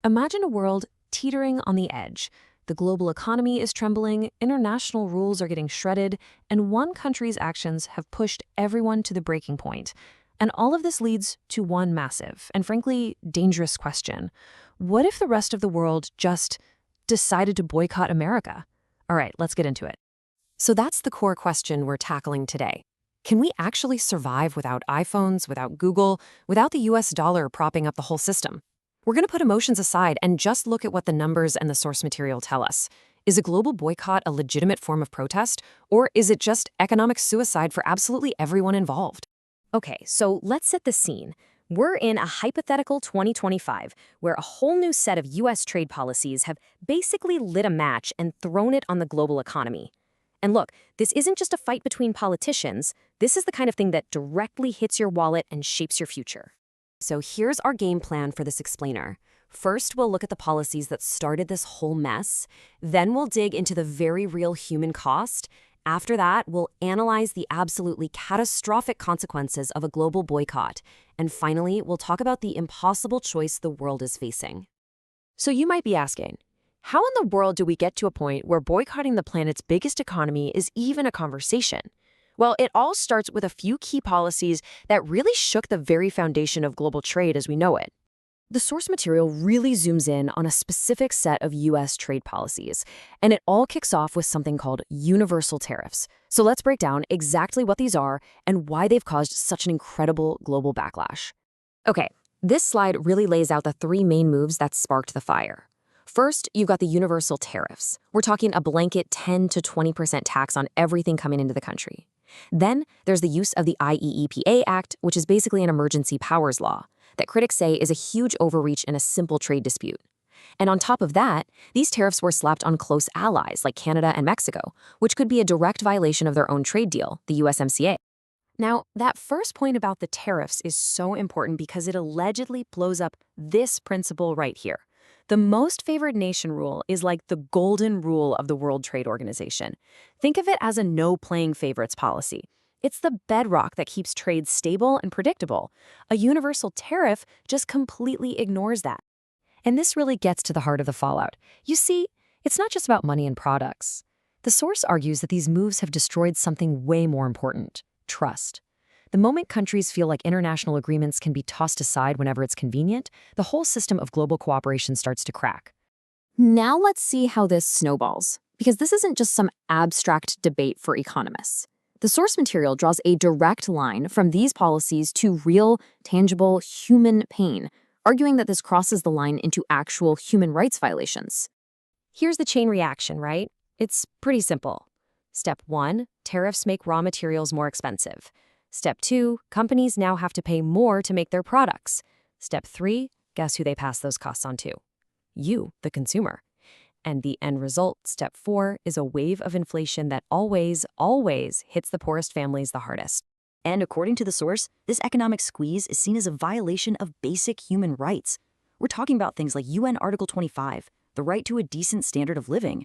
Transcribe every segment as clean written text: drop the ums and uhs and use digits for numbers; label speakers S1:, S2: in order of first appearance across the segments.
S1: Imagine a world teetering on the edge. The global economy is trembling, international rules are getting shredded, and one country's actions have pushed everyone to the breaking point. And all of this leads to one massive and frankly dangerous question. What if the rest of the world just decided to boycott America? All right, let's get into it. So that's the core question we're tackling today. Can we actually survive without iPhones, without Google, without the US dollar propping up the whole system? We're going to put emotions aside and just look at what the numbers and the source material tell us. Is a global boycott a legitimate form of protest, or is it just economic suicide for absolutely everyone involved? Okay, so let's set the scene. We're in a hypothetical 2025 where a whole new set of US trade policies have basically lit a match and thrown it on the global economy. And look, this isn't just a fight between politicians. This is the kind of thing that directly hits your wallet and shapes your future. So here's our game plan for this explainer. First, we'll look at the policies that started this whole mess. Then we'll dig into the very real human cost. After that, we'll analyze the absolutely catastrophic consequences of a global boycott. And finally, we'll talk about the impossible choice the world is facing. So you might be asking, how in the world do we get to a point where boycotting the planet's biggest economy is even a conversation? Well, it all starts with a few key policies that really shook the very foundation of global trade as we know it. The source material really zooms in on a specific set of US trade policies, and it all kicks off with something called universal tariffs. So let's break down exactly what these are and why they've caused such an incredible global backlash. Okay, this slide really lays out the three main moves that sparked the fire. First, you've got the universal tariffs. We're talking a blanket 10 to 20% tax on everything coming into the country. Then there's the use of the IEEPA Act, which is basically an emergency powers law that critics say is a huge overreach in a simple trade dispute. And on top of that, these tariffs were slapped on close allies like Canada and Mexico, which could be a direct violation of their own trade deal, the USMCA. Now, that first point about the tariffs is so important because it allegedly blows up this principle right here. The most favored nation rule is like the golden rule of the World Trade Organization. Think of it as a no-playing favorites policy. It's the bedrock that keeps trade stable and predictable. A universal tariff just completely ignores that. And this really gets to the heart of the fallout. You see, it's not just about money and products. The source argues that these moves have destroyed something way more important: trust. The moment countries feel like international agreements can be tossed aside whenever it's convenient, the whole system of global cooperation starts to crack. Now let's see how this snowballs, because this isn't just some abstract debate for economists. The source material draws a direct line from these policies to real, tangible, human pain, arguing that this crosses the line into actual human rights violations. Here's the chain reaction, right? It's pretty simple. Step 1, tariffs make raw materials more expensive. Step 2, companies now have to pay more to make their products. Step 3, guess who they pass those costs on to? You, the consumer. And the end result, step 4, is a wave of inflation that always hits the poorest families the hardest.
S2: And according to the source, this economic squeeze is seen as a violation of basic human rights. We're talking about things like UN Article 25, the right to a decent standard of living.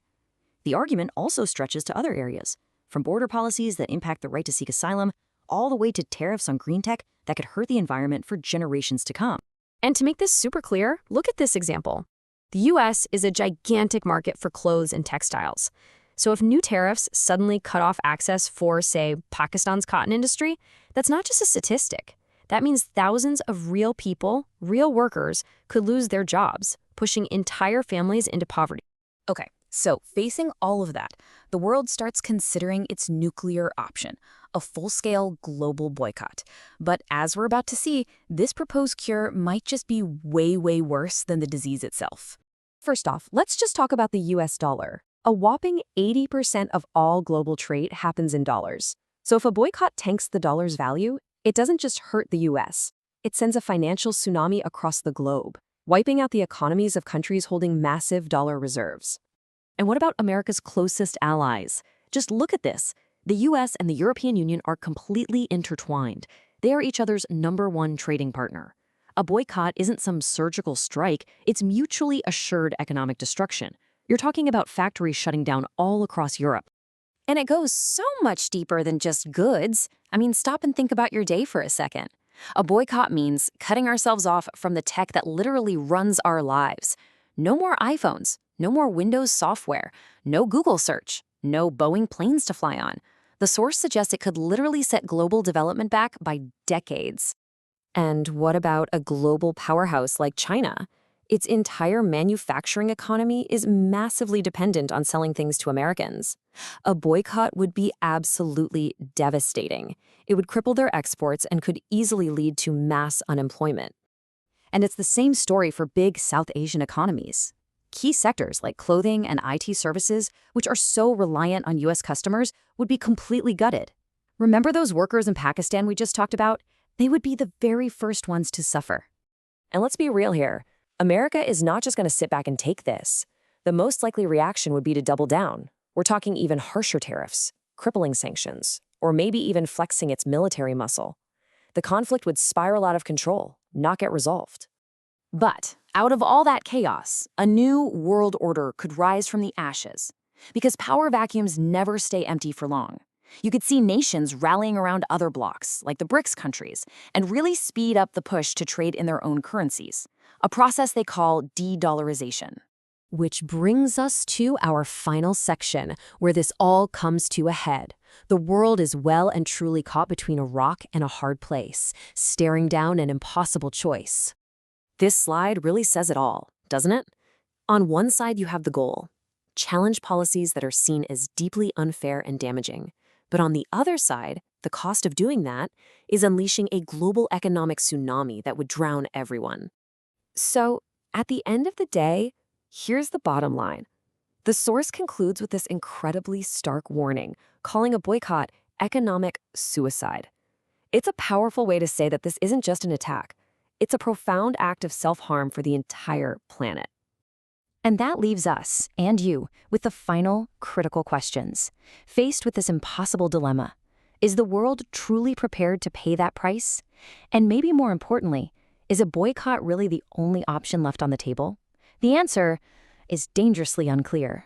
S2: The argument also stretches to other areas, from border policies that impact the right to seek asylum, all the way to tariffs on green tech that could hurt the environment for generations to come.
S1: And to make this super clear, look at this example. The US is a gigantic market for clothes and textiles. So if new tariffs suddenly cut off access for, say, Pakistan's cotton industry, that's not just a statistic. That means thousands of real people, real workers, could lose their jobs, pushing entire families into poverty. Okay, so facing all of that, the world starts considering its nuclear option, a full-scale global boycott. But as we're about to see, this proposed cure might just be way worse than the disease itself. First off, let's just talk about the US dollar. A whopping 80% of all global trade happens in dollars. So if a boycott tanks the dollar's value, it doesn't just hurt the US. It sends a financial tsunami across the globe, wiping out the economies of countries holding massive dollar reserves. And what about America's closest allies? Just look at this. The US and the European Union are completely intertwined. They are each other's #1 trading partner. A boycott isn't some surgical strike, it's mutually assured economic destruction. You're talking about factories shutting down all across Europe. And it goes so much deeper than just goods. I mean, stop and think about your day for a second. A boycott means cutting ourselves off from the tech that literally runs our lives.
S2: No more iPhones, no more Windows software, no Google search, no Boeing planes to fly on. The source suggests it could literally set global development back by decades.
S1: And what about a global powerhouse like China? Its entire manufacturing economy is massively dependent on selling things to Americans. A boycott would be absolutely devastating. It would cripple their exports and could easily lead to mass unemployment.
S2: And it's the same story for big South Asian economies. Key sectors like clothing and IT services, which are so reliant on U.S. customers, would be completely gutted. Remember those workers in Pakistan we just talked about? They would be the very first ones to suffer.
S1: And let's be real here. America is not just going to sit back and take this. The most likely reaction would be to double down. We're talking even harsher tariffs, crippling sanctions, or maybe even flexing its military muscle. The conflict would spiral out of control, not get resolved.
S2: But out of all that chaos, a new world order could rise from the ashes. Because power vacuums never stay empty for long. You could see nations rallying around other blocs, like the BRICS countries, and really speed up the push to trade in their own currencies, a process they call de-dollarization.
S1: Which brings us to our final section, where this all comes to a head. The world is well and truly caught between a rock and a hard place, staring down an impossible choice. This slide really says it all, doesn't it? On one side, you have the goal: challenge policies that are seen as deeply unfair and damaging. But on the other side, the cost of doing that is unleashing a global economic tsunami that would drown everyone. So, at the end of the day, here's the bottom line. The source concludes with this incredibly stark warning, calling a boycott economic suicide. It's a powerful way to say that this isn't just an attack. It's a profound act of self-harm for the entire planet.
S2: And that leaves us, and you, with the final, critical questions. Faced with this impossible dilemma, is the world truly prepared to pay that price? And maybe more importantly, is a boycott really the only option left on the table? The answer is dangerously unclear.